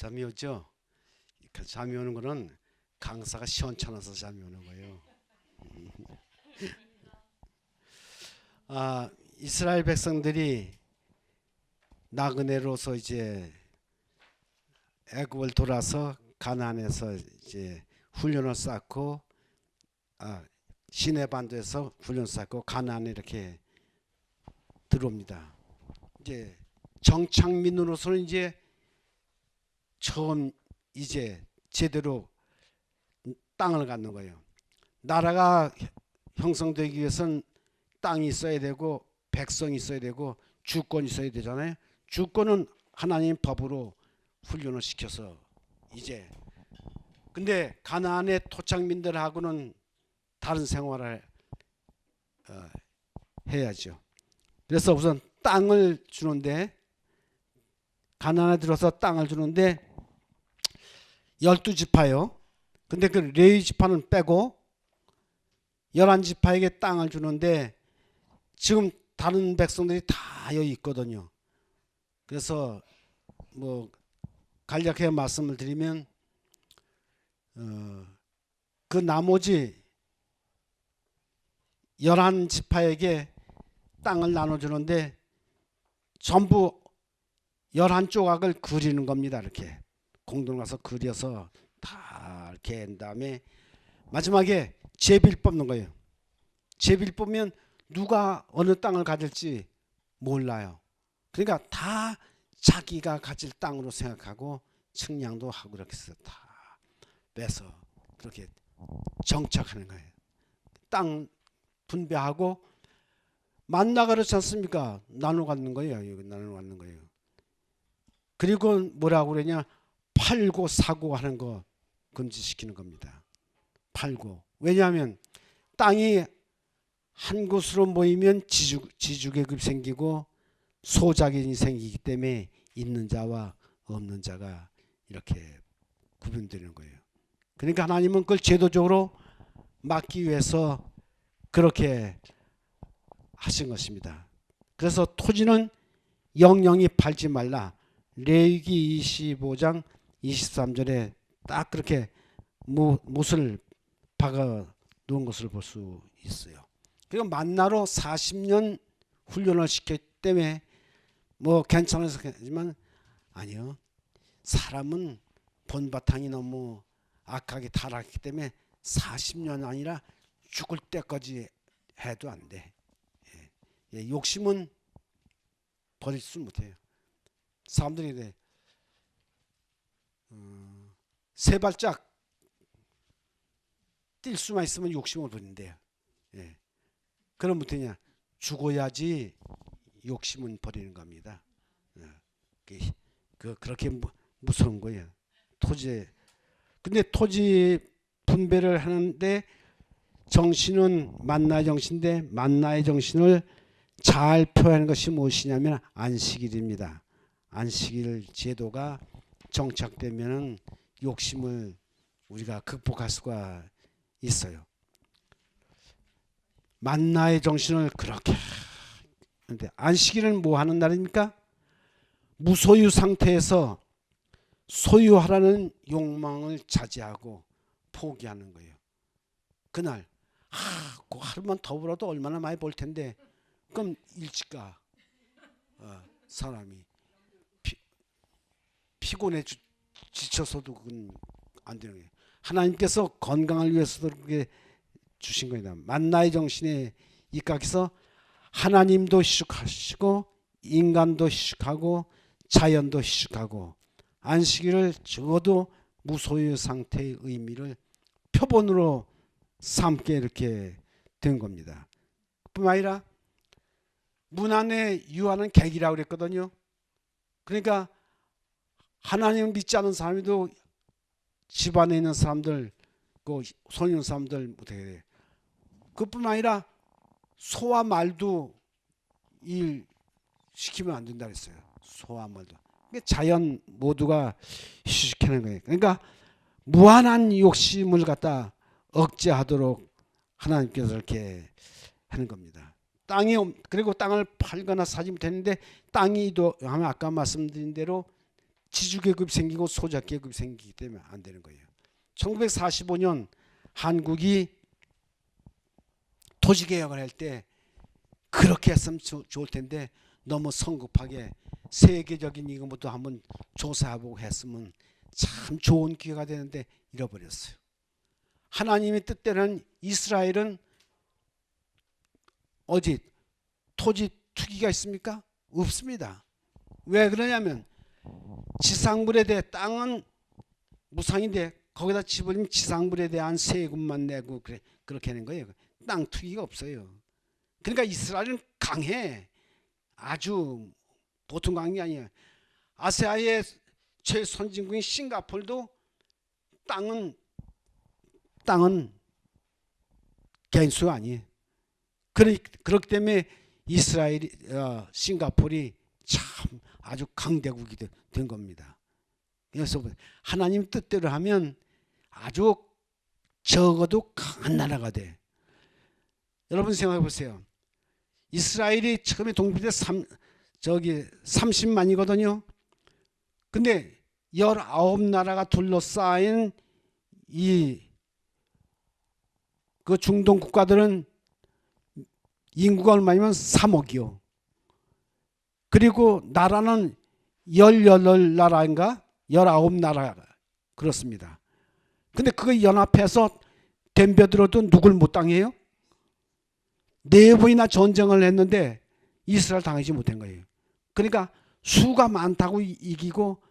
잠이 오죠? 잠이 오는 거는 강사가 시원찮아서 잠이 오는 거예요. 이스라엘 백성들이 나그네로서 이제 애굽을 돌아서 가나안에서 이제 훈련을 쌓고 시내 반도에서 훈련 쌓고 가나안에 이렇게 들어옵니다. 이제 정착민으로서는 이제 처음 이제 제대로 땅을 갖는 거예요. 나라가 형성되기 위해서는 땅이 있어야 되고 백성이 있어야 되고 주권이 있어야 되잖아요. 주권은 하나님 법으로 훈련을 시켜서 이제 근데 가나안의 토착민들하고는 다른 생활을 해야죠. 그래서 우선 땅을 주는데 가나안에 들어서 땅을 주는데 12지파요. 근데 그 레위 지파는 빼고 11지파에게 땅을 주는데 지금 다른 백성들이 다 여기 있거든요. 그래서 뭐 간략하게 말씀을 드리면 그 나머지 11지파에게 땅을 나눠주는데 전부 11조각을 그리는 겁니다. 이렇게 공동 가서 그려서 다 이렇게 한 다음에 마지막에 제비를 뽑는 거예요. 제비를 뽑으면 누가 어느 땅을 가질지 몰라요. 그러니까 다 자기가 가질 땅으로 생각하고 측량도 하고 이렇게 해서 다 빼서 그렇게 정착하는 거예요. 땅 분배하고 만나가 그렇지 않습니까? 나눠 갖는 거예요. 여기 나눠 갖는 거예요. 그리고 뭐라고 그러냐? 팔고 사고 하는 거 금지시키는 겁니다. 팔고. 왜냐하면 땅이 한 곳으로 모이면 지주계급이 생기고 소작인이 생기기 때문에 있는 자와 없는 자가 이렇게 구분되는 거예요. 그러니까 하나님은 그걸 제도적으로 막기 위해서 그렇게 하신 것입니다. 그래서 토지는 영영이 팔지 말라. 레위기 25장 23절에 딱 그렇게 못을 박아 놓은 것을 볼 수 있어요. 그리고 만나로 40년 훈련을 시켰기 때문에 뭐 괜찮아서 하지만 아니요. 사람은 본바탕이 너무 악하게 타락했기 때문에 40년 아니라 죽을 때까지 해도 안 돼. 욕심은 버릴 수 못해요. 사람들이 이래 세 발짝 뛸 수만 있으면 욕심을 부린대요. 그럼 못하냐? 죽어야지 욕심은 버리는 겁니다. 그렇게 무서운 거예요. 토지. 근데 토지 분배를 하는데 정신은 만나의 정신인데 만나의 정신을 잘 표현하는 것이 무엇이냐면 안식일입니다. 안식일 제도가 정착되면은 욕심을 우리가 극복할 수가 있어요. 만나의 정신을 그렇게 하는데 안식일은 뭐 하는 날입니까? 무소유 상태에서 소유하라는 욕망을 자제하고 포기하는 거예요. 그날 그 하루만 더 벌어도 얼마나 많이 벌 텐데 그럼 일찍 가. 사람이 피곤해 지쳐서도 그건 안 되는 거예요. 하나님께서 건강을 위해서도 그렇게 주신 겁니다. 만나의 정신에 입각해서 하나님도 희축하시고 인간도 희축하고 자연도 희축하고 안식일을 적어도 무소유 상태의 의미를 표본으로 삼게 이렇게 된 겁니다. 뿐만 아니라 문안에 유하는 객이라고 그랬거든요. 그러니까 하나님을 믿지 않은 사람도 집안에 있는 사람들, 그 손 있는 사람들 어떻게 돼? 그뿐만 아니라 소와 말도 일 시키면 안 된다 그랬어요. 소와 말도. 자연 모두가 휴식하는 거예요. 그러니까 무한한 욕심을 갖다 억제하도록 하나님께서 이렇게 하는 겁니다. 땅이 그리고 땅을 팔거나 사지 못했는데 땅이 하면 아까 말씀드린 대로 지주계급이 생기고 소작계급이 생기기 때문에 안 되는 거예요. 1945년 한국이 토지개혁을 할 때 그렇게 했으면 좋을 텐데 너무 성급하게 세계적인 이것부터 한번 조사해보고 했으면 참 좋은 기회가 되는데 잃어버렸어요. 하나님의 뜻대로는 이스라엘은 어디 토지 투기가 있습니까? 없습니다. 왜 그러냐면 지상물에 대해 땅은 무상인데 거기다 집어넣으면 지상물에 대한 세금만 내고 그렇게 하는 거예요. 땅 투기가 없어요. 그러니까 이스라엘은 강해. 아주 보통 강한 게 아니에요. 아시아의 최선진국인 싱가포르도 땅은 개인수가 아니에요. 그렇기 때문에 이스라엘이 싱가포르이 참 아주 강대국이 된 겁니다. 그래서 하나님 뜻대로 하면 아주 적어도 강한 나라가 돼. 여러분 생각해 보세요. 이스라엘이 처음에 독립할 때 30만이거든요. 근데 19나라가 둘러싸인 그 중동 국가들은 인구가 얼마냐면 3억이요. 그리고 나라는 18나라인가 19나라 그렇습니다. 근데 그거 연합해서 덤벼들어도 누굴 못 당해요? 4번이나 전쟁을 했는데 이스라엘 당하지 못한 거예요. 그러니까 수가 많다고 이기고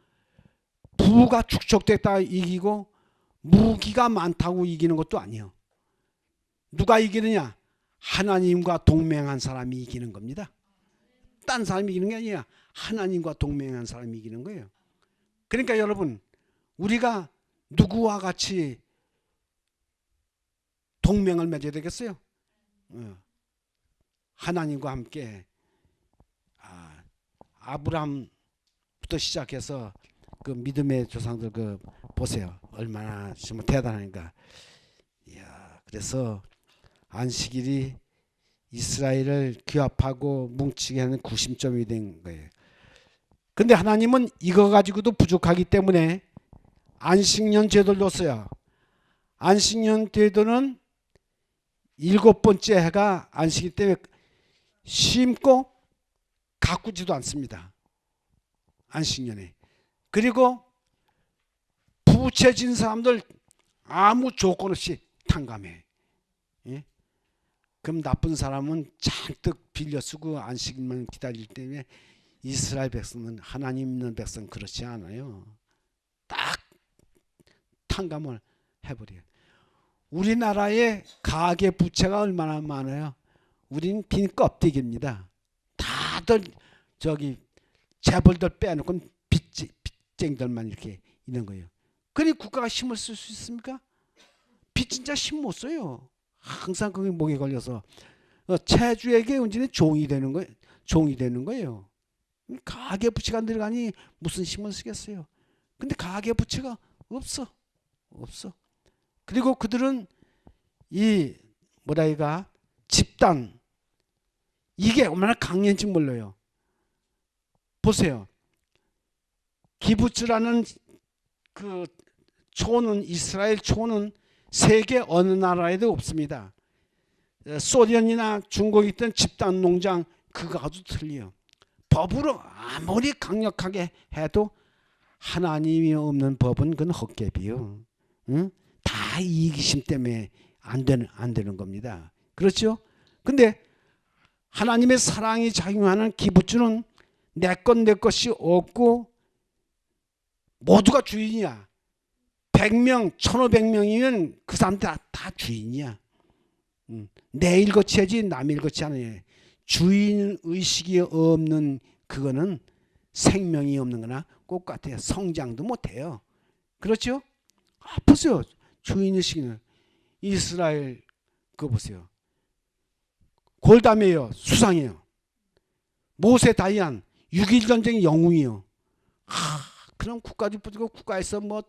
부가 축적됐다고 이기고 무기가 많다고 이기는 것도 아니에요. 누가 이기느냐? 하나님과 동맹한 사람이 이기는 겁니다. 딴 사람이 이기는 게 아니라 하나님과 동맹한 사람이 이기는 거예요. 그러니까 여러분 우리가 누구와 같이 동맹을 맺어야 되겠어요? 하나님과 함께 아브라함부터 시작해서 그 믿음의 조상들 그 보세요. 얼마나 정말 대단하니까. 이야, 그래서 안식일이 이스라엘을 규합하고 뭉치게 하는 구심점이 된 거예요. 근데 하나님은 이거 가지고도 부족하기 때문에 안식년 제도를 뒀어요. 안식년 제도는 7번째 해가 안식일 때문에 심고 가꾸지도 않습니다. 안식년에. 그리고 부채진 사람들 아무 조건 없이 탕감해. 예? 그럼 나쁜 사람은 잔뜩 빌려 쓰고 안식일만 기다릴 때문에 이스라엘 백성은 하나님 있는 백성 그렇지 않아요. 딱 탕감을 해버려요. 우리나라의 가계 부채가 얼마나 많아요? 우린 빈 껍데기입니다. 다들 재벌들 빼놓고 빚쟁이들만 이렇게 있는 거예요. 그러니 국가가 힘을 쓸 수 있습니까? 빚진 자 힘 못 써요. 항상 그게 목에 걸려서 채주에게 언제는 종이 되는 거예요. 종이 되는 거예요. 가계 부채가 늘어가니 무슨 힘을 쓰겠어요. 근데 가계 부채가 없어. 그리고 그들은 집단 이게 얼마나 강했는지 몰라요. 보세요. 기부츠라는 그 초는 이스라엘 초는 세계 어느 나라에도 없습니다. 소련이나 중국에 있던 집단 농장 그거 아주 틀려요. 법으로 아무리 강력하게 해도 하나님이 없는 법은 그건 헛개비요. 응? 다 이기심 때문에 안 되는 겁니다. 그렇죠? 근데 하나님의 사랑이 작용하는 기부주는 내 것이 없고 모두가 주인이야. 100명, 1500명이면 그 사람들 다 주인이야. 내 일것이 하지 남 일것이 아니에요. 주인의식이 없는 그거는 생명이 없는 거나 똑같아요. 성장도 못해요. 그렇죠? 보세요. 주인의식은 이스라엘 그거 보세요. 골다메어 수상이에요. 모세 다이안 6.1전쟁의 영웅이요. 그럼 국가주 뿌리고 국가에서 뭐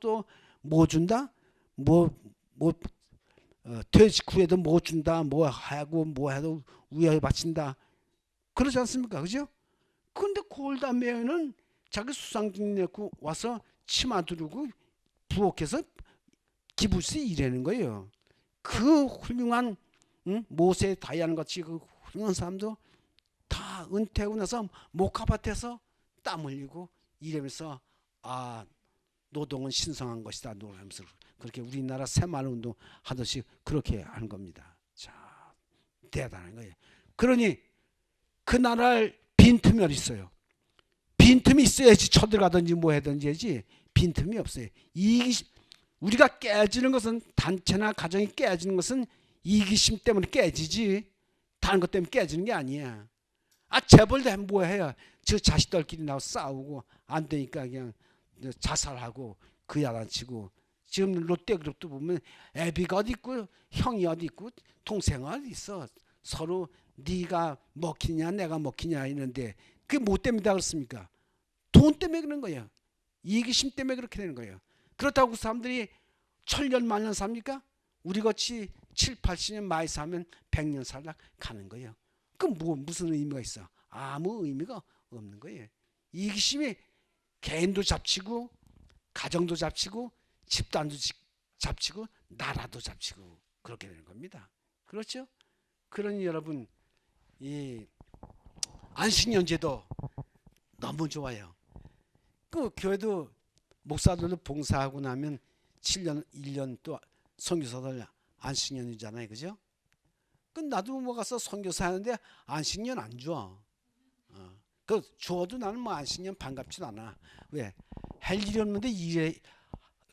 준다? 퇴직 후에도 뭐 준다? 뭐 해도 우애를 바친다. 그러지 않습니까? 그죠? 근데 골다메어는 자기 수상증 내고 와서 치마 두르고 부엌에서 기부스 일하는 거예요. 그 훌륭한 모세 다이안 같이 그 훌륭한 사람도 다 은퇴하고 나서 목화밭에서 땀 흘리고 일하면서 노동은 신성한 것이다 노래하면서 그렇게 우리나라 새마을운동 하듯이 그렇게 하는 겁니다. 자, 대단한 거예요. 그러니 그 나라를 빈틈이 어디 있어요? 빈틈이 있어야지 쳐들어가든지 뭐 하든지 해야지. 빈틈이 없어요. 우리가 깨지는 것은, 단체나 가정이 깨지는 것은 이기심 때문에 깨지지 다른 것 때문에 깨지는 게 아니야. 재벌도 하면 뭐 해요? 저 자식들끼리 나와 싸우고 안 되니까 그냥 자살하고 그 야단치고. 지금 롯데그룹도 보면 애비가 어디 있고 형이 어디 있고 동생이 어디 있어. 서로 네가 먹히냐 내가 먹히냐 이런데 그게 뭐 때문에 다 그렇습니까? 돈 때문에 그런 거예요. 이기심 때문에 그렇게 되는 거예요. 그렇다고 사람들이 천년 만년 삽니까? 우리같이 7, 80년 많이 사면 100년 살다 가는 거예요. 그럼 무슨 의미가 있어? 아무 의미가 없는 거예요. 이기심이 개인도 잡치고 가정도 잡치고 집단도 잡치고 나라도 잡치고 그렇게 되는 겁니다. 그렇죠? 그러니 여러분 이 안식년제도 너무 좋아요. 그 교회도 목사들도 봉사하고 나면 7년 1년 또 선교사들 안식년이잖아요. 그죠? 그 나도 뭐 가서 선교사 하는데 안식년 안 줘. 그 줘도 나는 뭐 안식년 반갑지도 않아. 왜? 할 일이 없는데 일에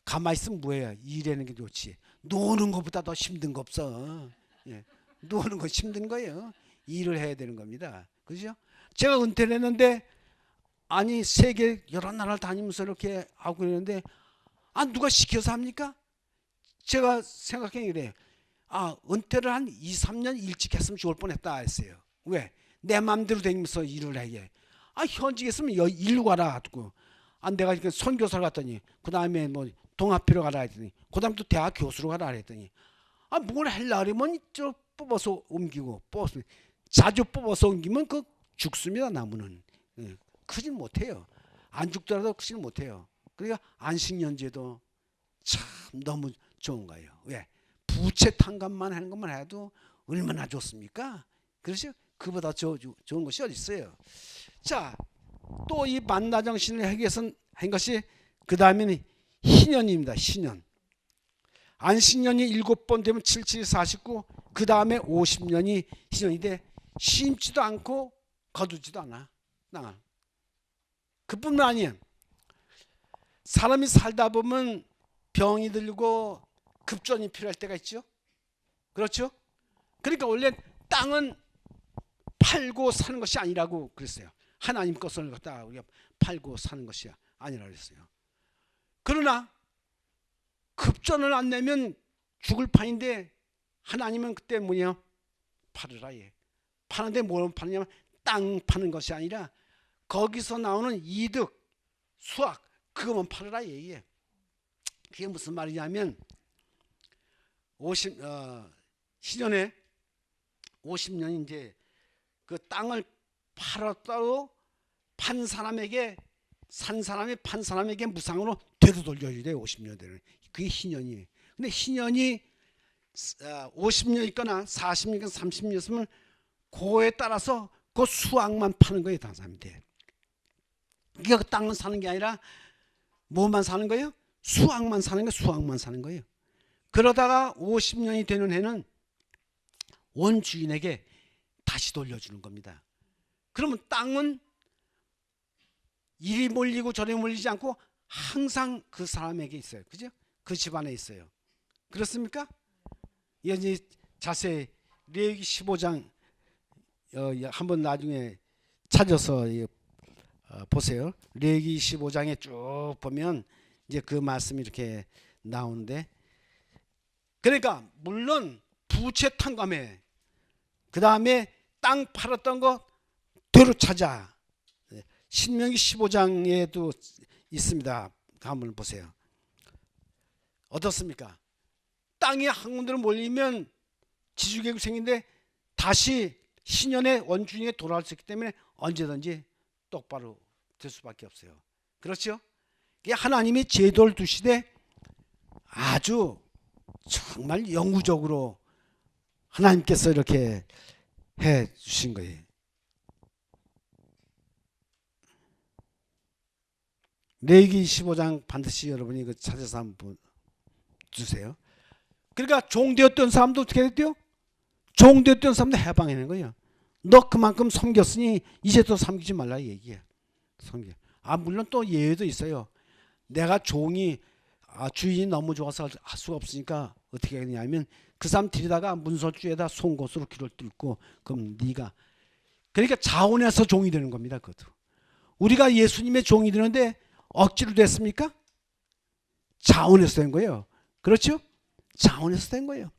가만히 있으면 뭐예요? 일하는 게 좋지. 노는 것보다 더 힘든 거 없어. 예. 노는 거 힘든 거예요. 일을 해야 되는 겁니다. 그죠? 제가 은퇴를 했는데 아니 세계 여러 나라를 다니면서 이렇게 하고 있는데 누가 시켜서 합니까? 제가 생각해 그래요. 은퇴를 한 2, 3년 일찍 했으면 좋을 뻔했다 했어요. 왜? 내 마음대로 다니면서 일을 해. 현직에 있으면 일로 가라 하고 내가 이렇게 선교사를 갔더니 그 다음에 뭐 동아필로 가라 했더니 그 다음 또 대학 교수로 가라 했더니 뭘 하려고 그러면 저 뽑아서 옮기고 뽑아서 자주 뽑아서 옮기면 그 죽습니다. 나무는. 크진 못해요. 안 죽더라도 크지는 못해요. 그러니까 안식년제도 참 너무 좋은 거예요. 왜? 부채 탕감만 하는 것만 해도 얼마나 좋습니까? 그렇죠? 그보다 좋은 것이 어디 있어요? 자, 또 이 만나정신을 하기 위해서 한 것이 그 다음에는 희년입니다. 희년. 안식년이 7번 되면 7, 7, 49. 그 다음에 50년이 희년이 돼. 심지도 않고 거두지도 않아. 그뿐만 아니에요. 사람이 살다 보면 병이 들고 급전이 필요할 때가 있죠. 그렇죠? 그러니까 원래 땅은 팔고 사는 것이 아니라고 그랬어요. 하나님 것을 갖다가 우리가 팔고 사는 것이 아니라고 그랬어요. 그러나 급전을 안 내면 죽을 판인데 하나님은 그때 뭐냐? 팔으라. 파는데 뭘 파느냐면 땅 파는 것이 아니라 거기서 나오는 이득, 수확 그것만 팔으라. 그게 무슨 말이냐면 10년에 50년 이제 그 땅을 팔았다고 판 사람에게 산 사람이 판 사람에게 무상으로 되도 돌려줘야 돼요. 50년 되는 그게 희년이에요. 근데 희년이 50년 있거나 40년 있거나 30년 있으면 그에 따라서 그 수확만 파는 거예요. 다른 사람한테. 그러니까 그 땅만 사는 게 아니라 뭐만 사는 거예요? 수확만 사는 거예요. 수확만 사는 거예요. 그러다가 50년이 되는 해는 원주인에게 다시 돌려주는 겁니다. 그러면 땅은 이리 몰리고 저리 몰리지 않고 항상 그 사람에게 있어요. 그죠? 그 집안에 있어요. 그렇습니까? 이제 자세히 레위기 15장 한번 나중에 찾아서 보세요. 레위기 15장에 쭉 보면 이제 그 말씀이 이렇게 나오는데, 그러니까 물론 부채 탕감해. 그 다음에 땅 팔았던 거 되로 찾아. 신명기 15장에도 있습니다. 한번 보세요. 어떻습니까? 땅이 한 군데로 몰리면 지주계획이 생긴데 다시 신년의 원주인에 돌아올 수 있기 때문에 언제든지 똑바로 될 수밖에 없어요. 그렇죠? 이게 하나님이 제도를 두시되 아주 정말 영구적으로 하나님께서 이렇게 해 주신 거예요. 레위기 15장 반드시 여러분이 이거 찾아서 한번 주세요. 그러니까 종되었던 사람도 어떻게 됐대요? 종되었던 사람도 해방하는 거예요. 너 그만큼 섬겼으니 이제 또 섬기지 말라 얘기해. 섬겨. 물론 또 예외도 있어요. 내가 종이 주인이 너무 좋아서 할 수가 없으니까 어떻게 하냐면 그 사람 들이다가 문설주에다 송곳으로 귀를 뚫고 그럼 네가 그러니까 자원해서 종이 되는 겁니다. 그것도 우리가 예수님의 종이 되는데 억지로 됐습니까? 자원해서 된 거예요. 그렇죠? 자원해서 된 거예요.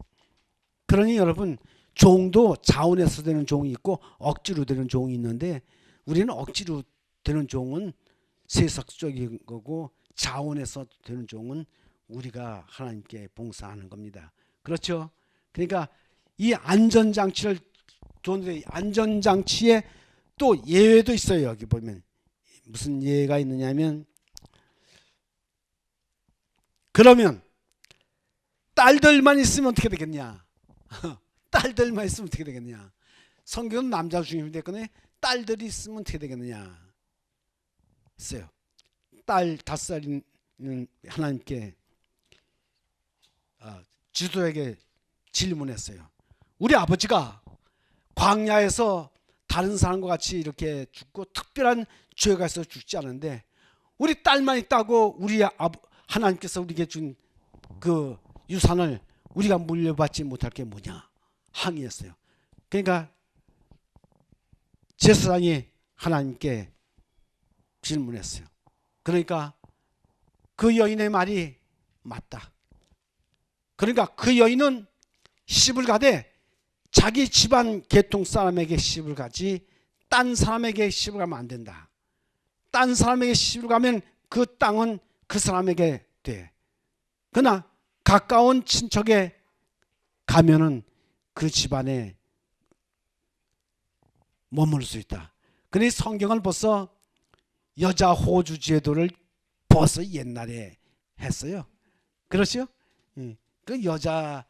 그러니 여러분 종도 자원해서 되는 종이 있고 억지로 되는 종이 있는데 우리는 억지로 되는 종은 세속적인 거고 자원해서 되는 종은 우리가 하나님께 봉사하는 겁니다. 그렇죠? 그러니까 이 안전장치를 좋은데 안전장치에 또 예외도 있어요. 여기 보면 무슨 예외가 있느냐면 그러면 딸들만 있으면 어떻게 되겠냐? 딸들만 있으면 어떻게 되겠냐? 성경은 남자 중심이 됐거든요. 딸들이 있으면 어떻게 되겠느냐? 있어요. 딸 5살인 하나님께 지도에게 질문했어요. 우리 아버지가 광야에서 다른 사람과 같이 이렇게 죽고 특별한 죄가 있어서 죽지 않은데 우리 딸만 있다고 우리 하나님께서 우리에게 준 그 유산을 우리가 물려받지 못할 게 뭐냐 항의했어요. 그러니까 제사장이 하나님께 질문했어요. 그러니까 그 여인의 말이 맞다. 그러니까 그 여인은 시집을 가되 자기 집안 계통 사람에게 시집을 가지 딴 사람에게 시집을 가면 안 된다. 딴 사람에게 시집을 가면 그 땅은 그 사람에게 돼. 그러나 가까운 친척에 가면은 그 집안에 머무를 수 있다. 그러니 성경을 벌써 여자 호주 제도를 벌써 옛날에 했어요. 그렇죠? 그 여자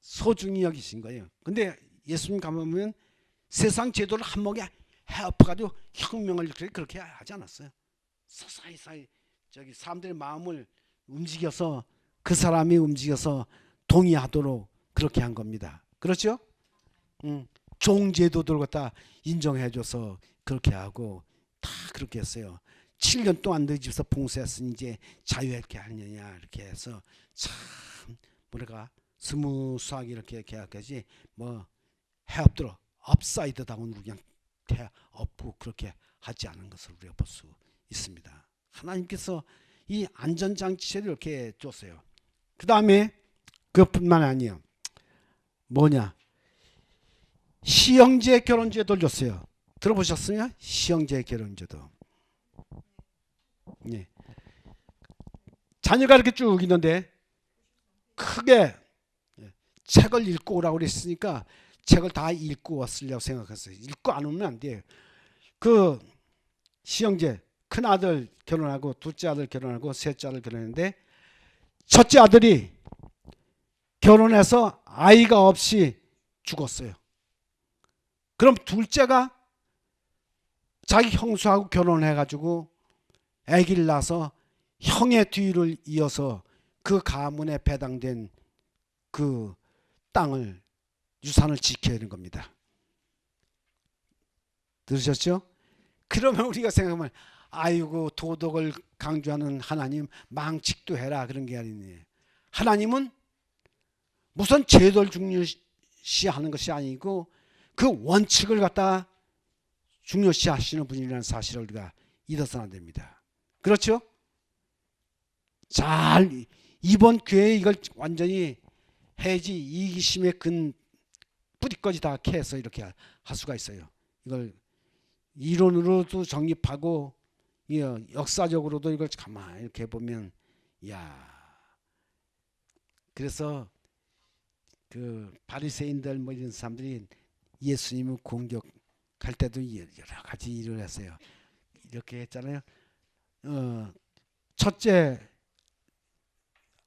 소중히 여기신 거예요. 근데 예수님 가보면 세상 제도를 한몫에 해엎어가지고 혁명을 그렇게 하지 않았어요. 사이사이 저기 사람들의 마음을 움직여서 그 사람이 움직여서 동의하도록 그렇게 한 겁니다. 그렇죠? 종제도들 갖다 인정해줘서 그렇게 하고 다 그렇게 했어요. 7년 동안 너희 집에서 봉사했으니 이제 자유롭게 하느냐 이렇게 해서 참 뭐랄까 스무스하게 이렇게 계약하지 뭐 해엎들어 업사이드 다운 그냥 엎고 그렇게 하지 않은 것을 우리가 볼 수 있습니다. 하나님께서 이 안전장치를 이렇게 줬어요. 그 다음에 그것뿐만 아니에요. 뭐냐 시형제 결혼제도를 줬어요. 들어보셨어요? 시형제 결혼제도. 예. 자녀가 이렇게 쭉 있는데 크게 책을 읽고 오라고 그랬으니까 책을 다 읽고 왔으려고 생각했어요. 읽고 안 오면 안 돼요. 그 시형제 큰 아들 결혼하고 둘째 아들 결혼하고 셋째 아들 결혼했는데 첫째 아들이 결혼해서 아이가 없이 죽었어요. 그럼 둘째가 자기 형수하고 결혼해가지고 아기를 낳아서 형의 뒤를 이어서 그 가문에 배당된 그 땅을 유산을 지켜야 하는 겁니다. 들으셨죠? 그러면 우리가 생각하면 아이고 도덕을 강조하는 하나님 망측도 해라 그런 게 아니네. 하나님은 무슨 제도를 중요시하는 것이 아니고 그 원칙을 갖다 중요시 하시는 분이라는 사실을 우리가 잊어서는 안 됩니다. 그렇죠? 잘 이번 교회에 이걸 완전히 해지 이기심의 근 뿌리까지 다 캐서 이렇게 할 수가 있어요. 이걸 이론으로도 정립하고 역사적으로도 이걸 가만히 이렇게 보면 그래서 그 바리새인들 뭐 이런 사람들이 예수님을 공격할 때도 여러 가지 일을 했어요. 이렇게 했잖아요. 첫째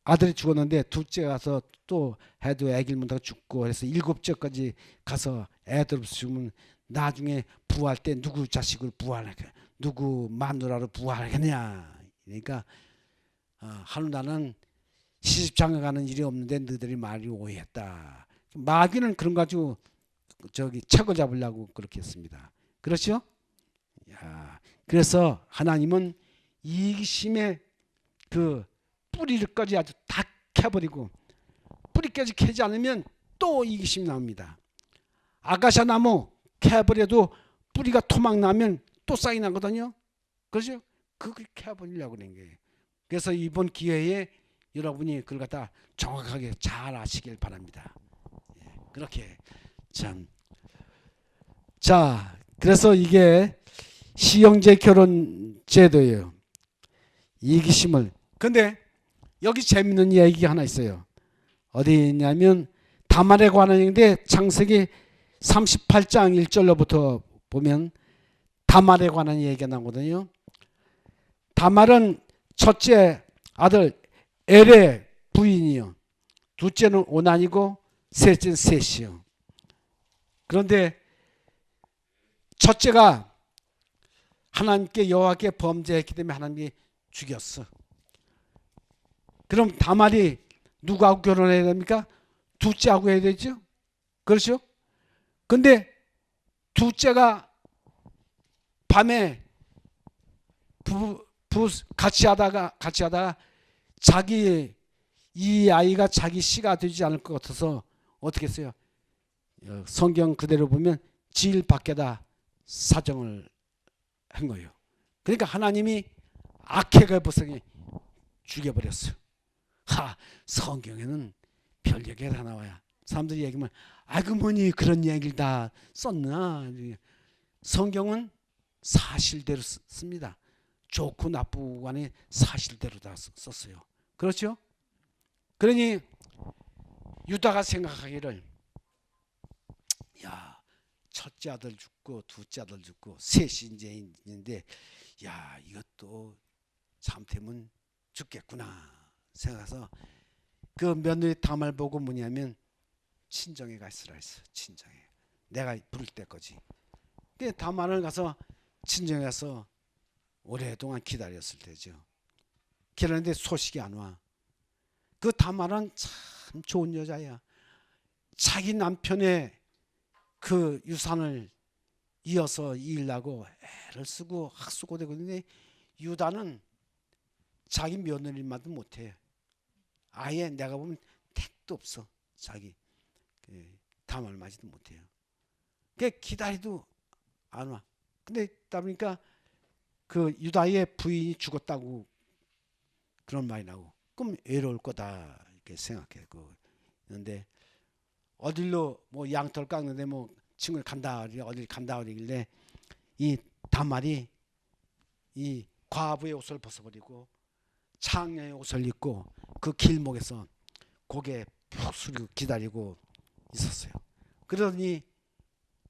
아들이 죽었는데 둘째 가서 또 해도 애기를 못 하고 죽고 해서 일곱째까지 가서 애들 없이 죽으면 나중에 부활 때 누구 자식을 부활하게 누구 마누라로 부활하겠냐. 그러니까 하루나는 시집장가 가는 일이 없는데 너희들이 말이 오해했다. 마귀는 그런 거 가지고 저기 책을 잡으려고 그렇게 했습니다. 그렇죠? 야, 그래서 하나님은 이기심의 그 뿌리를까지 아주 다 캐버리고 뿌리까지 캐지 않으면 또 이기심 나옵니다. 아가샤 나무 캐버려도 뿌리가 토막 나면 또 싹이 나거든요. 그렇죠? 그걸 캐버리려고 그런 거예요. 그래서 이번 기회에 여러분이 그걸 갖다 정확하게 잘 아시길 바랍니다. 그렇게 참. 자, 그래서 이게 시형제 결혼 제도예요. 이기심을. 근데 여기 재밌는 얘기가 하나 있어요. 어디 있냐면 다말에 관한 얘기인데 창세기 38장 1절로부터 보면 다말에 관한 얘기가 나오거든요. 다말은 첫째 아들 엘의 부인이요. 둘째는 오난이고 셋째는 셋이요. 그런데 첫째가 하나님께 여호와께 범죄했기 때문에 하나님이 죽였어. 그럼 다말이 누구하고 결혼해야 됩니까? 둘째하고 해야 되죠. 그렇죠? 근데 둘째가 밤에 같이 하다가 자기 이 아이가 자기 씨가 되지 않을 것 같아서 어떻게 했어요? 성경 그대로 보면 질 밖에다 사정을 한 거예요. 그러니까 하나님이 악해가 벗어게 죽여버렸어요. 성경에는 별 얘기가 다 나와요. 사람들이 얘기하면 아이고 뭐니 그런 얘기를 다 썼나. 성경은 사실대로 씁니다. 좋고 나쁘고 간에 사실대로 다 썼어요. 그렇죠? 그러니 유다가 생각하기를 야 첫째 아들 죽고 둘째 아들 죽고 셋이 이제 있는데 야 이것도 잘못하면 죽겠구나 생각해서 그 며느리 다말 보고 뭐냐면 친정에 가 있으라 했어. 친정에 내가 부를 때까지. 근데 다말을 가서 친정에 가서 오랫동안 기다렸을 때죠. 기다렸는데 소식이 안 와. 그 다말은 참 좋은 여자야. 자기 남편의 그 유산을 이어서 일하고 애를 쓰고 학수고 되고 있는데 유다는 자기 며느리만도 못해. 아예 내가 보면 택도 없어. 자기 다말 맞이도 못해요. 그 기다리도 안 와. 근데 있다 보니까 그 유다의 부인이 죽었다고 그런 말이 나고 그럼 외로울 거다 이렇게 생각했고 그런데 어딜로 뭐 양털 깎는데 뭐 친구를 간다 어딜 간다 그러길래 이 다말이 이 과부의 옷을 벗어버리고 창녀의 옷을 입고 그 길목에서 고개 푹 숙이고 기다리고 있었어요. 그러더니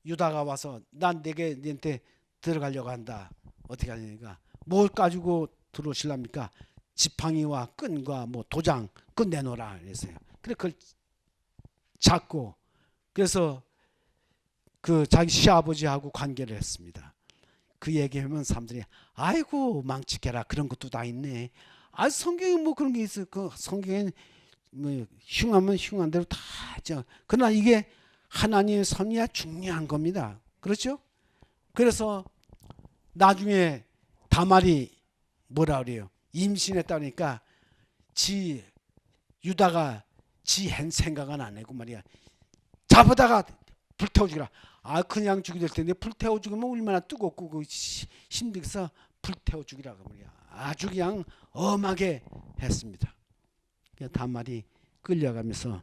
유다가 와서 난 너한테 들어가려고 한다. 어떻게 하냐니까 뭘 가지고 들어오실랍니까? 지팡이와 끈과 뭐 도장 그 내놓으라 그랬어요. 그래 그걸 잡고 그래서 그 자기 시아버지하고 관계를 했습니다. 그 얘기하면 사람들이 아이고 망치게라 그런 것도 다 있네. 성경에 뭐 그런 게 있어. 그 성경에 뭐 흉하면 흉한 대로 다 하죠. 그러나 이게 하나님의 섭리가 중요한 겁니다. 그렇죠? 그래서 나중에 다말이 뭐라 그래요? 임신했다니까 유다가 한 생각은 안 하고 말이야. 잡아다가 불태워 죽이라. 그냥 죽이 될 텐데 불태워 죽으면 얼마나 뜨겁고 그 힘들어서 불태워 죽이라고 말이야. 아주 그냥 엄하게 했습니다. 다말이 끌려가면서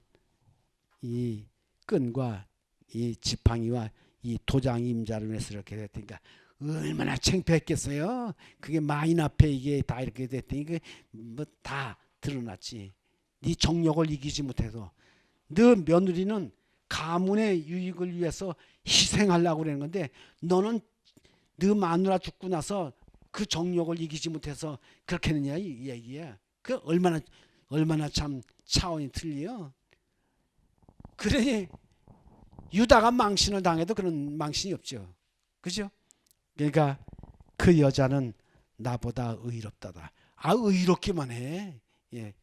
이 끈과 이 지팡이와 이 도장 임자를 위해서 이렇게 됐으니까 얼마나 창피했겠어요. 그게 마인 앞에 이게 다 이렇게 됐더니 그 뭐 다 드러났지. 네 정력을 이기지 못해서 너 며느리는 가문의 유익을 위해서 희생하려고 그러는 건데 너는 너 마누라 죽고 나서 그 정욕을 이기지 못해서 그렇게 했느냐 이 얘기야. 그 얼마나 참 차원이 틀려. 그러니 유다가 망신을 당해도 그런 망신이 없죠. 그죠? 그러니까 그 여자는 나보다 의롭다다. 아, 의롭기만 해. 예.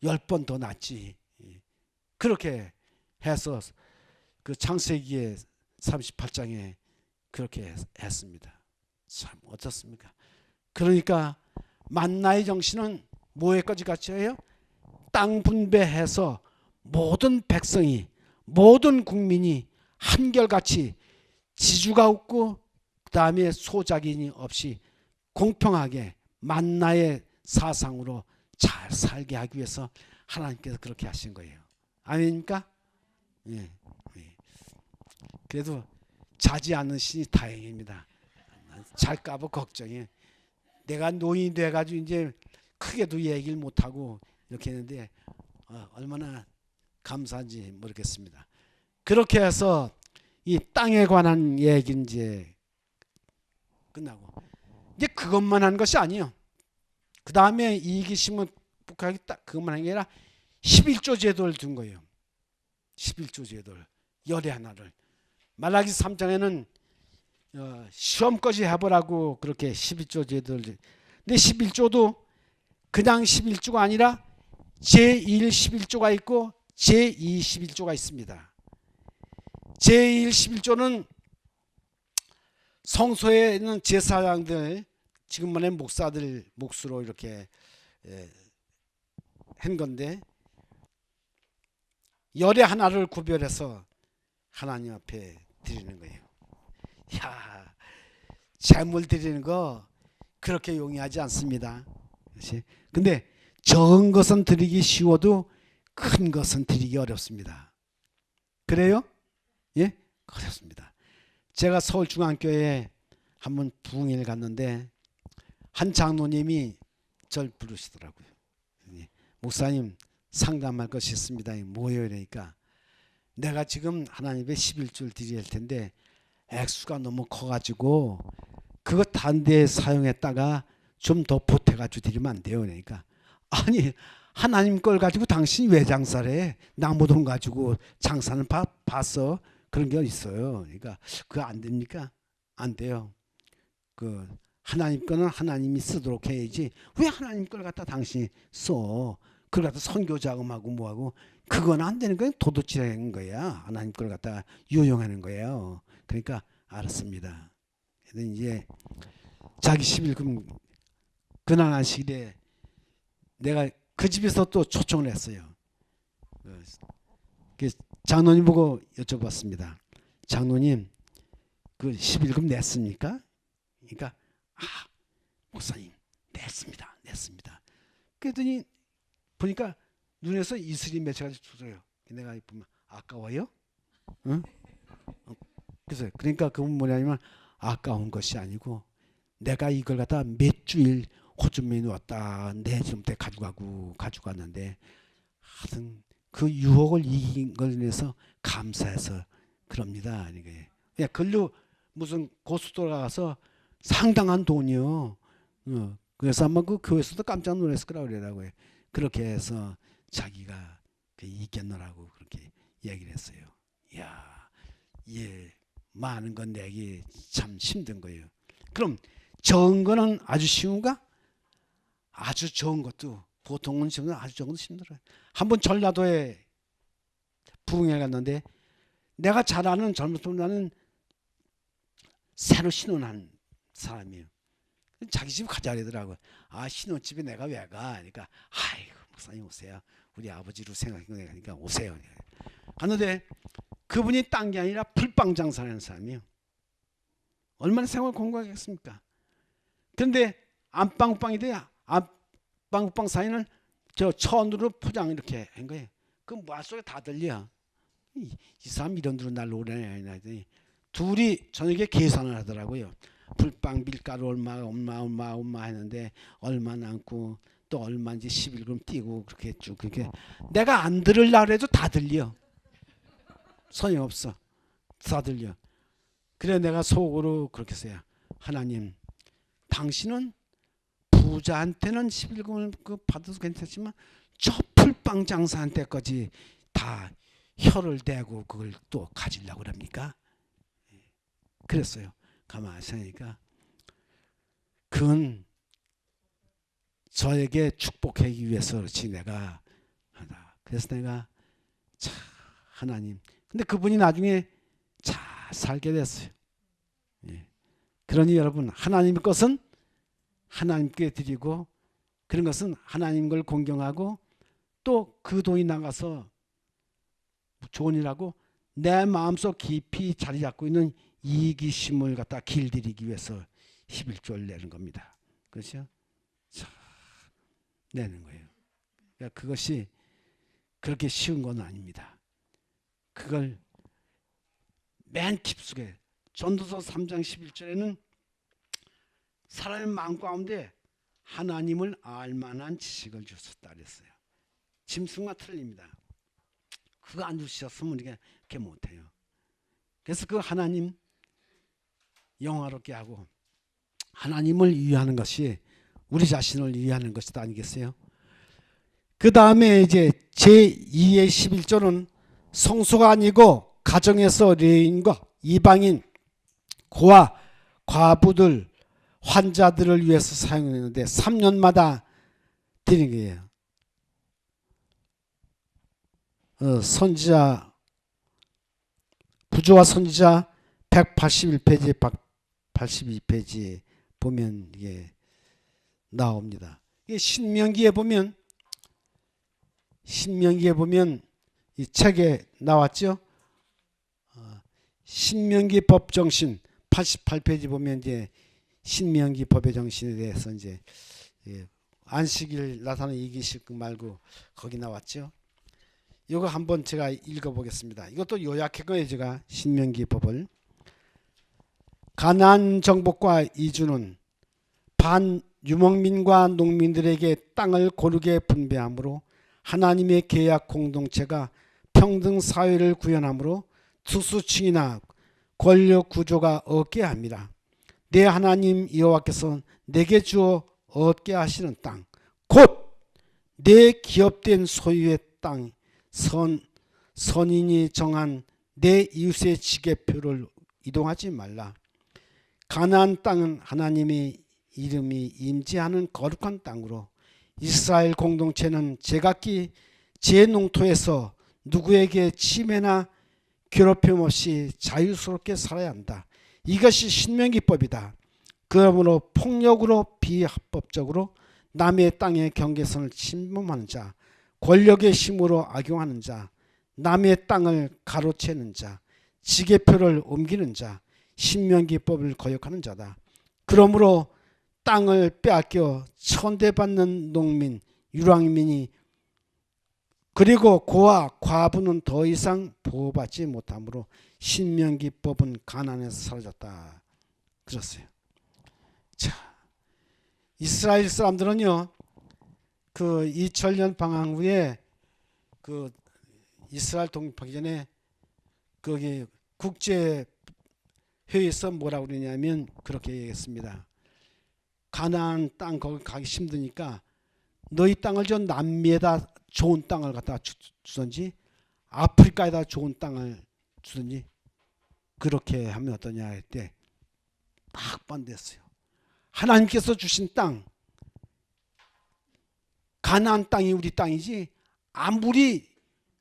10번 더 낫지. 예. 그렇게 해서 그 창세기의 38장에 그렇게 했습니다. 참 어떻습니까? 그러니까 만나의 정신은 뭐에까지 같이 해요? 땅 분배해서 모든 백성이, 모든 국민이 한결같이 지주가 없고 그 다음에 소작인이 없이 공평하게 만나의 사상으로 잘 살게 하기 위해서 하나님께서 그렇게 하신 거예요. 아닙니까? 예. 예. 그래도 자지 않으시니 다행입니다. 잘까봐 걱정해. 내가 노인이 돼가지고 이제 크게도 얘기를 못하고 이렇게 했는데 얼마나 감사한지 모르겠습니다. 그렇게 해서 이 땅에 관한 얘기는 이제 끝나고 이제 그것만 한 것이 아니에요. 그 다음에 이기심은 북하기 딱 그것만 한 게 아니라 11조 제도를 둔 거예요. 11조 제도를 열의 하나를 말라기 3장에는 시험까지 해보라고 그렇게 11조 제도를. 근데 11조도 그냥 11조가 아니라 제1 11조가 있고 제2 11조가 있습니다. 제1 11조는 성소에 있는 제사장들, 지금만의 목사들 몫으로 이렇게 한 건데 열의 하나를 구별해서 하나님 앞에 드리는 거예요. 야, 재물 드리는 거 그렇게 용이하지 않습니다. 그렇지? 근데 적은 것은 드리기 쉬워도 큰 것은 드리기 어렵습니다. 그래요? 예? 어렵습니다. 제가 서울중앙교회에 한번 부흥회를 갔는데 한 장로님이 절 부르시더라고요. 목사님 상담할 것이 있습니다. 뭐예요? 그러니까 내가 지금 하나님의 11조를 드려야 할 텐데 액수가 너무 커가지고 그거 단 데에 사용했다가 좀 더 보태가지고 드리면 안 돼요. 그러니까 아니 하나님 걸 가지고 당신이 왜 장사를 해? 나무돈 가지고 장사는 봤어? 그런 게 있어요. 그러니까 그거 안 됩니까? 안 돼요. 그 하나님 거는 하나님이 쓰도록 해야지 왜 하나님 걸 갖다 당신이 써? 그걸 갖다 선교 자금하고 뭐하고 그건 안 되는 거예요. 도둑질하는 거야. 하나님 걸 갖다 유용하는 거예요. 그러니까 알았습니다. 이제 자기 11금 근황한 시기에 내가 그 집에서 또 초청을 했어요. 장로님 보고 여쭤봤습니다. 장로님 그 11금 냈습니까? 그러니까 목사님 냈습니다. 그랬더니 보니까 눈에서 이슬이 맺혀가지고 주어요. 내가 보면 아까워요? 응? 그래서 그러니까 그건 뭐냐면 아까운 것이 아니고 내가 이걸 갖다 몇 주일 호주머니에 놓았다 내 좀 때 가져갔는데 하여튼 그 유혹을 이긴 걸 인해서 감사해서 그럽니다. 그냥 글로 무슨 고속도로 가서 상당한 돈이요. 그래서 아마 그 교회에서도 깜짝 놀랐을 거라고 그러더라고요. 그렇게 해서 자기가 이겼노라고 그렇게 얘기를 했어요. 이야, 예, 많은 건 내기 참 힘든 거예요. 그럼 적은 거는 아주 쉬운가? 아주 적은 것도 보통은 적은 아주 적은 것도 힘들어요. 한번 전라도에 부흥회 갔는데 내가 잘 아는 젊은 나는 새로 신혼한 사람이에요. 자기 집 가자 그러더라고요. 신혼집에 내가 왜 가? 그러니까 아이고 목사님 오세요. 우리 아버지로 생각하니까 오세요. 갔는데 그분이 딴 게 아니라 풀빵 장사하는 사람이에요. 얼마나 생활 공부하겠습니까? 그런데 안방빵이 돼야 안방빵 사이는 저 천으로 포장 이렇게 한 거예요. 그 머릿속에 다 들려. 이 사람 이런 데로 날 오래냐 하더니 둘이 저녁에 계산을 하더라고요. 불빵 밀가루 얼마 했는데 얼마 남고 또 얼마인지 11금 띄고 그렇게 쭉 그렇게 내가 안 들으려고 해도 다 들려. 소용없어. 다 들려. 그래 내가 속으로 그렇게 써요. 하나님 당신은 부자한테는 11금을 그 받아도 괜찮지만 저 풀빵 장사한테까지 다 혀를 대고 그걸 또 가지려고 그럽니까? 그랬어요. 가만히 생각하니까 그건 저에게 축복하기 위해서 그렇지 내가 하다. 그래서 내가 자 하나님. 근데 그분이 나중에 잘 살게 됐어요. 예. 그러니 여러분 하나님의 것은 하나님께 드리고 그런 것은 하나님 걸 공경하고 또 그 돈이 나가서 좋은 일하고 내 마음속 깊이 자리 잡고 있는 이기심을 갖다 길들이기 위해서 11조를 내는 겁니다. 그렇죠? 자, 내는 거예요. 그러니까 그것이 그렇게 쉬운 건 아닙니다. 그걸 맨 깊숙이 전도서 3장 11절에는 사람의 마음 가운데 하나님을 알만한 지식을 주셨다 그랬어요. 짐승과 틀립니다. 그거 안 주셨으면 우리가 이렇게 못해요. 그래서 그 하나님 영화롭게 하고 하나님을 위하는 것이 우리 자신을 위하는 것이다 아니겠어요? 그 다음에 이제 제2의 11조는 성소가 아니고 가정에서 레인과 이방인, 고아, 과부들, 환자들을 위해서 사용했는데 3년마다 드리는 거예요. 선지자 부조와 선지자 181페이지 82페이지에 보면 이게 나옵니다. 이게 신명기에 보면 이 책에 나왔죠. 신명기 법정신 88페이지 보면 이제 신명기 법의 정신에 대해서 이제 안식일 나타나는 이기식 말고 거기 나왔죠. 이거 한번 제가 읽어보겠습니다. 이것도 요약한 거예요. 제가 신명기 법을. 가나안 정복과 이주는 반유목민과 농민들에게 땅을 고르게 분배하므로 하나님의 계약 공동체가 평등 사회를 구현하므로 특수층이나 권력 구조가 없게 합니다. 내 하나님 여호와께서 내게 주어 얻게 하시는 땅, 곧 내 기업된 소유의 땅, 선인이 정한 내 이웃의 지계표를 이동하지 말라. 가나안 땅은 하나님의 이름이 임재하는 거룩한 땅으로 이스라엘 공동체는 제각기 제 농토에서 누구에게 침해나 괴롭힘 없이 자유스럽게 살아야 한다. 이것이 신명기법이다. 그러므로 폭력으로 비합법적으로 남의 땅의 경계선을 침범하는 자, 권력의 힘으로 악용하는 자, 남의 땅을 가로채는 자, 지계표를 옮기는 자, 신명기법을 거역하는 자다. 그러므로 땅을 빼앗겨 천대받는 농민, 유랑민이 그리고 고아, 과부는 더 이상 보호받지 못하므로 신명기법은 가나안에서 사라졌다. 그랬어요. 자, 이스라엘 사람들은요, 그 2000년 방황 후에 그 이스라엘 독립하기 전에 거기 국제 회의에서 뭐라고 그러냐면 그렇게 얘기했습니다. 가나안 땅 거기 가기 힘드니까 너희 땅을 저 남미에다 좋은 땅을 갖다 주든지 아프리카에다 좋은 땅을 주든지 그렇게 하면 어떠냐 했대. 딱 반대했어요. 하나님께서 주신 땅, 가나안 땅이 우리 땅이지 아무리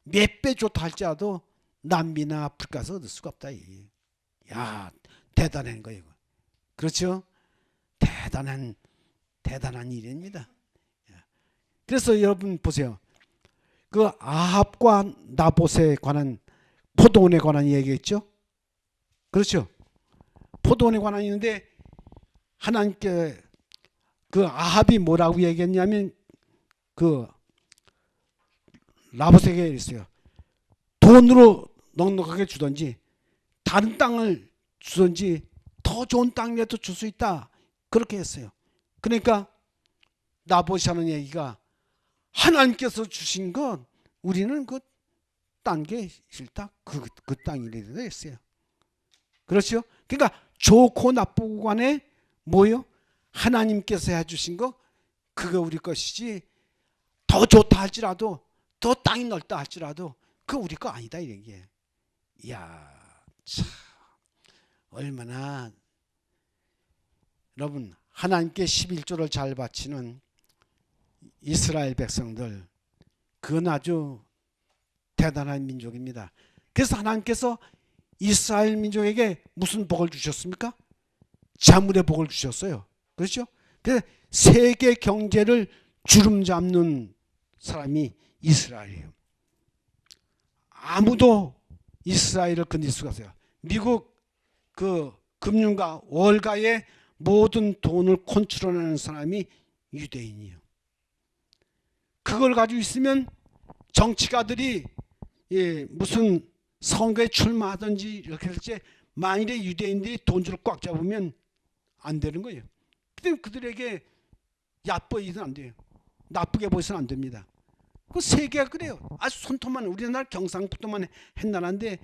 몇 배 좋다 할지라도 남미나 아프리카에서 얻을 수가 없다. 야, 대단한 거예요. 그렇죠? 대단한 일입니다. 그래서 여러분 보세요. 그 아합과 나봇에 관한 포도원에 관한 얘기겠죠? 그렇죠? 포도원에 관한 있는데 하나님께 그 아합이 뭐라고 얘기했냐면 그 나봇에게 있어요. 돈으로 넉넉하게 주든지 다른 땅을 주든지 더 좋은 땅이라도 줄 수 있다. 그렇게 했어요. 그러니까 나봇이 하는 얘기가 하나님께서 주신 건 우리는 그 딴 게 싫다. 그 땅이라도 했어요. 그렇죠? 그러니까 좋고 나쁘고 간에 뭐요? 하나님께서 해주신 거 그거 우리 것이지, 더 좋다 할지라도, 더 땅이 넓다 할지라도 그거 우리 거 아니다 이게. 이야, 참 얼마나 여러분 하나님께 11조를 잘 바치는 이스라엘 백성들, 그건 아주 대단한 민족입니다. 그래서 하나님께서 이스라엘 민족에게 무슨 복을 주셨습니까? 자물의 복을 주셨어요. 그렇죠? 그래서 세계 경제를 주름잡는 사람이 이스라엘이에요. 아무도 이스라엘을 건질 수가 없어요. 미국 그 금융가 월가의 모든 돈을 컨트롤하는 사람이 유대인이에요. 그걸 가지고 있으면 정치가들이 무슨 선거에 출마하든지 이렇게 할 때 만일에 유대인들이 돈줄을 꽉 잡으면 안 되는 거예요. 그때 그들에게 얕보이서는 안 돼요. 나쁘게 보이서는 안 됩니다. 그 세계가 그래요. 아주 손톱만, 우리나라 경상북도만 했나라인데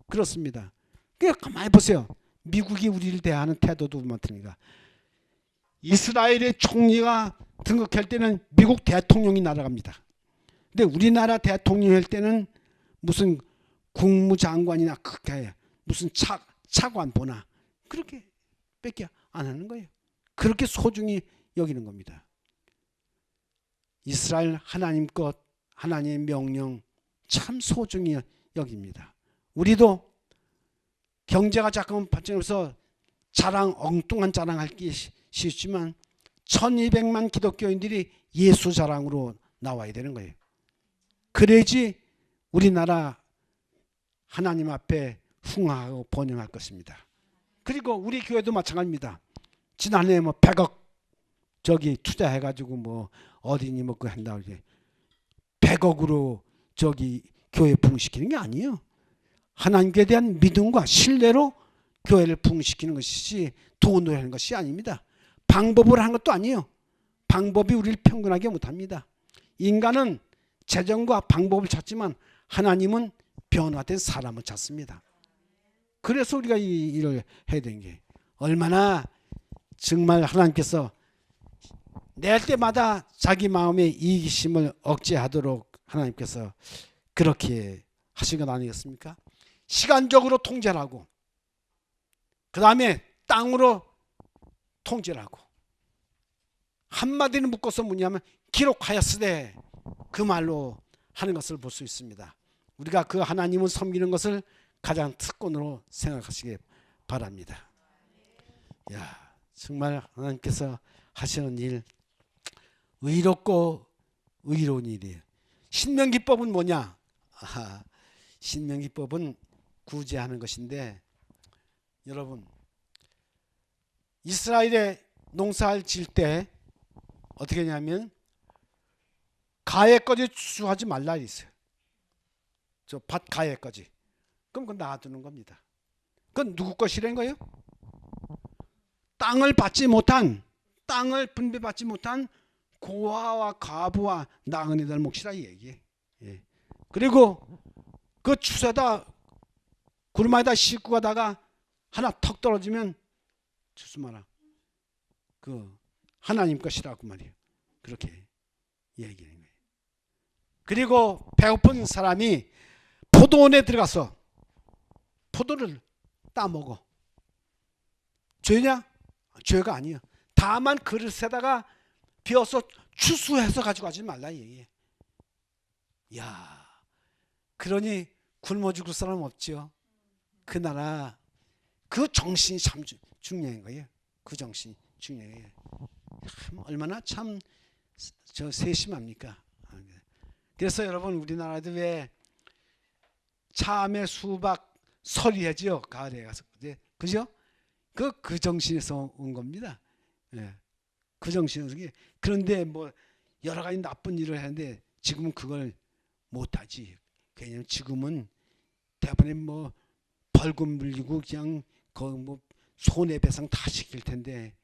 그렇습니다. 그러니까 가만히 보세요. 미국이 우리를 대하는 태도도 그렇습니다. 이스라엘의 총리가 등극할 때는 미국 대통령이 날아갑니다. 근데 우리나라 대통령 할 때는 무슨 국무장관이나 그렇게 무슨 차관 보나 그렇게 밖에 안 하는 거예요. 그렇게 소중히 여기는 겁니다. 이스라엘 하나님 것, 하나님의 명령 참 소중히 여깁니다. 우리도 경제가 잠깐 발전해서 엉뚱한 자랑하기 쉽지만 1200만 기독교인들이 예수 자랑으로 나와야 되는 거예요. 그래야지 우리나라 하나님 앞에 흥하고 번영할 것입니다. 그리고 우리 교회도 마찬가지입니다. 지난해 100억 저기 투자해가지고 어디니 그 한다고 이제 100억으로 저기 교회 부흥시키는 게 아니에요. 하나님께 대한 믿음과 신뢰로 교회를 부흥시키는 것이지 돈으로 하는 것이 아닙니다. 방법으로 하는 것도 아니에요. 방법이 우리를 평균하게 못합니다. 인간은 재정과 방법을 찾지만 하나님은 변화된 사람을 찾습니다. 그래서 우리가 이 일을 해야 되는 게 얼마나 정말 하나님께서 낼 때마다 자기 마음의 이기심을 억제하도록 하나님께서 그렇게 하신 것 아니겠습니까? 시간적으로 통제를 하고 그 다음에 땅으로 통제를 하고 한마디를 묶어서 뭐냐면 기록하였으되 그 말로 하는 것을 볼 수 있습니다. 우리가 그 하나님을 섬기는 것을 가장 특권으로 생각하시기 바랍니다. 야, 정말 하나님께서 하시는 일 의롭고 의로운 일이에요. 신명기법은 뭐냐? 신명기법은 구제하는 것인데 여러분 이스라엘의 농사를 지을 때 어떻게 하냐면 가해까지 추수하지 말라 있어요. 저 밭 가해까지. 그럼 그건 놔두는 겁니다. 그건 누구 것이라는 거예요? 땅을 분배받지 못한 고아와 과부와 나그네들 몫이라 얘기해. 예. 그리고 그 추수하다 구름에다 싣고 가다가 하나 턱 떨어지면 주스 마라. 그 하나님 것이라고 말이에요. 그렇게 얘기하는 거예요. 그리고 배고픈 사람이 포도원에 들어가서 포도를 따먹어. 죄냐? 죄가 아니에요. 다만 그릇에다가 비워서 추수해서 가지고 가지 말라 얘기해. 야, 그러니 굶어 죽을 사람 없죠. 그 나라 그 정신이 참 중요한 거예요. 그 정신이 중요해요. 얼마나 참 저 세심합니까? 그래서 여러분 우리나라도 왜 참외 수박 설이하죠. 가을에 가서 그죠? 그 정신에서 온 겁니다. 예. 그 정신에서. 그런데 여러 가지 나쁜 일을 하는데 지금은 그걸 못하지. 왜냐면 지금은 대부분 벌금 물리고 그냥 손해배상 다 시킬 텐데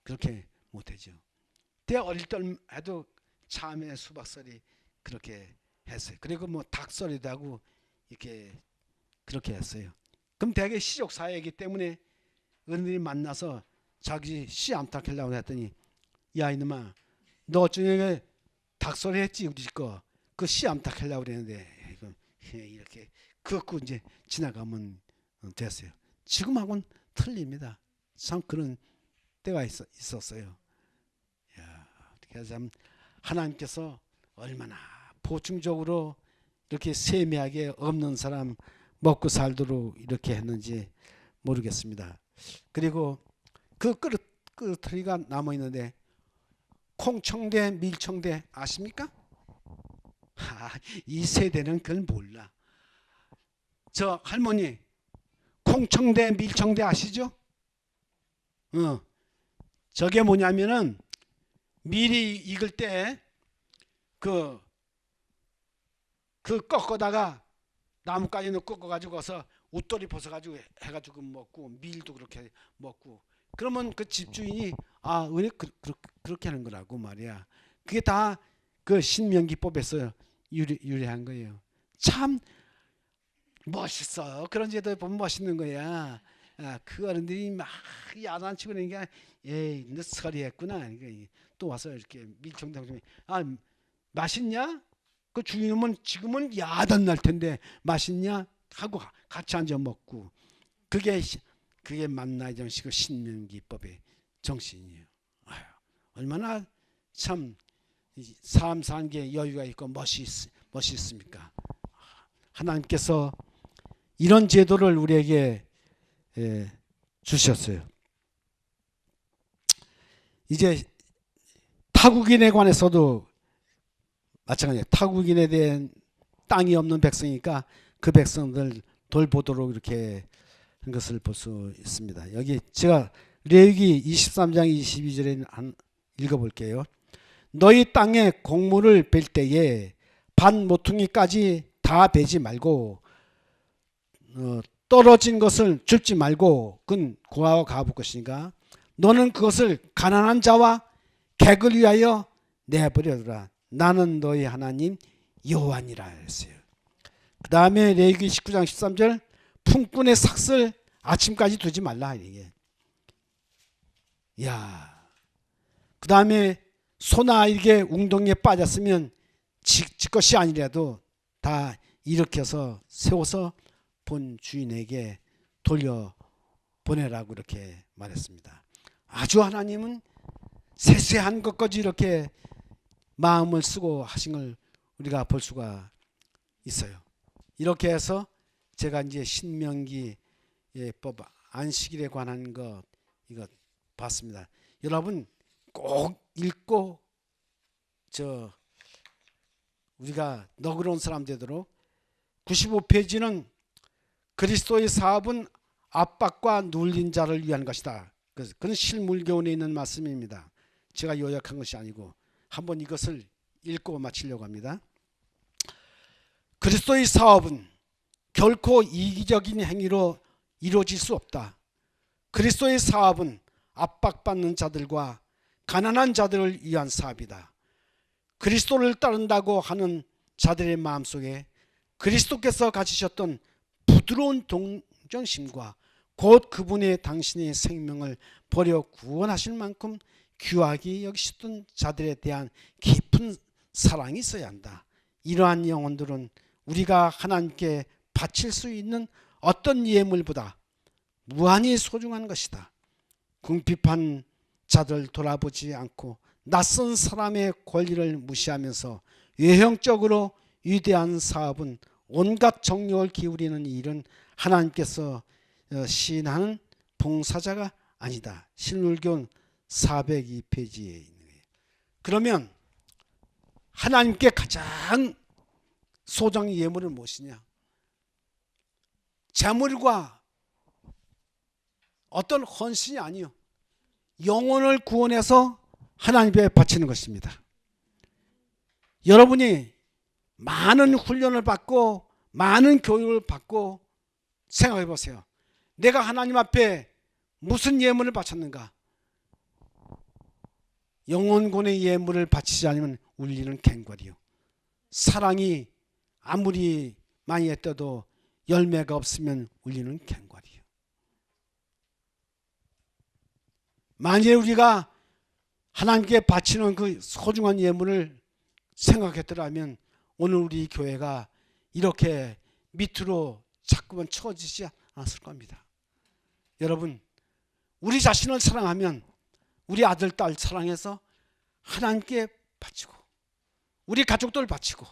그렇게 못하죠. 때 어릴 때 해도 참외 수박설이 그렇게 했어요. 그리고 닭설이도 하고 이렇게 그렇게 했어요. 그럼 대개 시족 사회이기 때문에 어른들이 만나서 자기 씨 암탉하려고 했더니 야 이놈아 너 저녁에 닭소리 했지 우리 거. 그 씨암탉 하려고 그랬는데 이거 이렇게 긋고 이제 지나가면 됐어요. 지금하고는 틀립니다. 참 그런 때가 있었어요. 야, 어떻게 참 하나님께서 얼마나 보충적으로 이렇게 세미하게 없는 사람 먹고 살도록 이렇게 했는지 모르겠습니다. 그리고 그 끄트리가 남아 있는데 콩청대, 밀청대 아십니까? 이 세대는 그걸 몰라. 저 할머니 콩청대, 밀청대 아시죠? 저게 뭐냐면은 밀이 익을 때 그 꺾어다가 나뭇가지는 꺾어가지고 와서 웃돌이 벗어가지고 해가지고 먹고 밀도 그렇게 먹고 그러면 그 집주인이 왜 그렇게 하는 거라고 말이야. 그게 다 그 신명기법에서 유래한 거예요. 참 멋있어. 그런 제도 보면 멋있는 거야. 그 어른들이 막 야단치고 그러니까 에이 너 서리했구나. 또 와서 이렇게 밀청당청이 맛있냐? 그 주인은 지금은 야단 날 텐데 맛있냐? 하고 같이 앉아 먹고 그게 만나의 정식 신명기법의 정신이에요. 얼마나 참 삶 사는 게 여유가 있고 멋있습니까? 하나님께서 이런 제도를 우리에게 주셨어요. 이제 타국인에 관해서도 마찬가지예요. 타국인에 대한 땅이 없는 백성이니까 그 백성들 돌보도록 이렇게 한 것을 볼 수 있습니다. 여기 제가 레위기 23장 22절에 읽어볼게요. 너희 땅에 곡물을 벨 때에 반 모퉁이까지 다 베지 말고 떨어진 것을 줍지 말고 그건 고아와 가볼 것이니까 너는 그것을 가난한 자와 객을 위하여 내버려두라. 나는 너희 하나님 여호와니라 했어요. 그 다음에 레위기 19장 13절 품꾼의 삭슬 아침까지 두지 말라. 이게. 그 다음에 소나 이게 웅덩이에 빠졌으면 지 것이 아니라도 다 일으켜서 세워서 본 주인에게 돌려 보내라고 이렇게 말했습니다. 아주 하나님은 세세한 것까지 이렇게 마음을 쓰고 하신 걸 우리가 볼 수가 있어요. 이렇게 해서 제가 이제 신명기 법 안식일에 관한 것 이거 봤습니다. 여러분 꼭 읽고 우리가 너그러운 사람 되도록 95페이지는 그리스도의 사업은 압박과 눌린 자를 위한 것이다. 그건 실물교훈에 있는 말씀입니다. 제가 요약한 것이 아니고 한번 이것을 읽고 마치려고 합니다. 그리스도의 사업은 결코 이기적인 행위로 이루어질 수 없다. 그리스도의 사업은 압박받는 자들과 가난한 자들을 위한 사업이다. 그리스도를 따른다고 하는 자들의 마음속에 그리스도께서 가지셨던 부드러운 동정심과 곧 그분의 당신의 생명을 버려 구원하실 만큼 귀하게 여기셨던 자들에 대한 깊은 사랑이 있어야 한다. 이러한 영혼들은 우리가 하나님께 바칠 수 있는 어떤 예물보다 무한히 소중한 것이다. 궁핍한 자들 돌아보지 않고 낯선 사람의 권리를 무시하면서 외형적으로 위대한 사업은 온갖 정력을 기울이는 일은 하나님께서 시인하는 봉사자가 아니다. 신율교훈 402페이지에 있는 거예요. 그러면 하나님께 가장 소중한 예물은 무엇이냐? 재물과 어떤 헌신이 아니요. 영혼을 구원해서 하나님께 바치는 것입니다. 여러분이 많은 훈련을 받고 많은 교육을 받고 생각해 보세요. 내가 하나님 앞에 무슨 예물을 바쳤는가? 영혼권의 예물을 바치지 않으면 울리는 갱걸이요. 사랑이 아무리 많이 했어도 열매가 없으면 울리는 갱걸이요. 만일 우리가 하나님께 바치는 그 소중한 예물을 생각했더라면 오늘 우리 교회가 이렇게 밑으로 자꾸만 처지지 않았을 겁니다. 여러분, 우리 자신을 사랑하면 우리 아들, 딸 사랑해서 하나님께 바치고, 우리 가족들 바치고,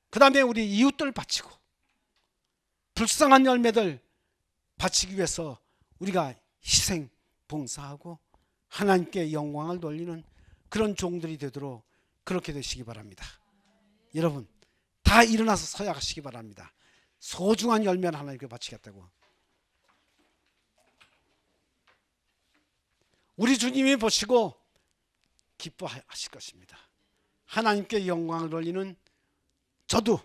그 다음에 우리 이웃들 바치고, 불쌍한 열매들 바치기 위해서 우리가 희생, 봉사하고 하나님께 영광을 돌리는 그런 종들이 되도록 그렇게 되시기 바랍니다. 여러분, 다 일어나서 서약하시기 바랍니다. 소중한 열매를 하나님께 바치겠다고. 우리 주님이 보시고 기뻐하실 것입니다. 하나님께 영광을 돌리는 저도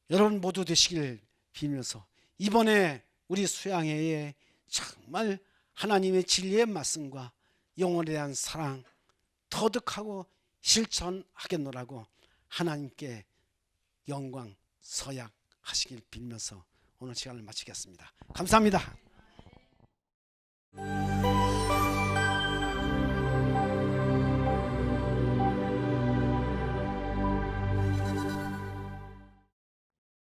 여러분 모두 되시길 빌면서 이번에 우리 수양회에 정말 하나님의 진리의 말씀과 영혼에 대한 사랑 터득하고 실천하겠노라고 하나님께 영광 서약하시길 빌면서 오늘 시간을 마치겠습니다. 감사합니다.